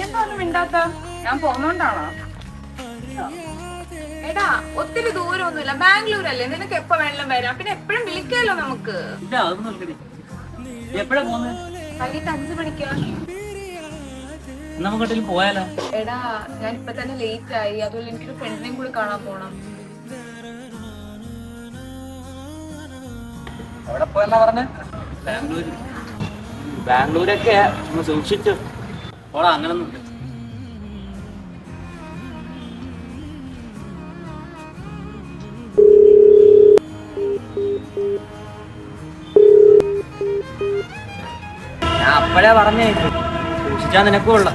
എന്താ ഒന്നും മിണ്ടാത്ത? ഞാൻ പോന്നോണ്ടാണോ? എടാ ഒത്തിരി ദൂരമൊന്നുമില്ല, ബാംഗ്ലൂരല്ലേ, നിനക്ക് എപ്പോ വേണമെങ്കിലും വരാം. പിന്നെ എപ്പോഴും വിളിക്കാലോ നമുക്ക്. എപ്പോഴാ പോകുന്നത്? വൈകിട്ട് 5 മണിക്ക്. നമുക്ക് പോയാലോ? എടാ ഞാൻ ഇപ്പൊ തന്നെ ലേറ്റ് ആയി, അതുപോലെ എനിക്കൊരു ഫ്രണ്ടിനെയും കൂടി കാണാൻ പോണം. എവിടെ പോയെന്നാ പറഞ്ഞ? ബാംഗ്ലൂര്. ബാംഗ്ലൂരൊക്കെ ഒന്ന് സൂക്ഷിച്ചു ഓടാ. അങ്ങനൊന്നും ഞാൻ അപ്പഴേ പറഞ്ഞേ, സൂക്ഷിച്ചാ നിനക്കും ഉള്ള.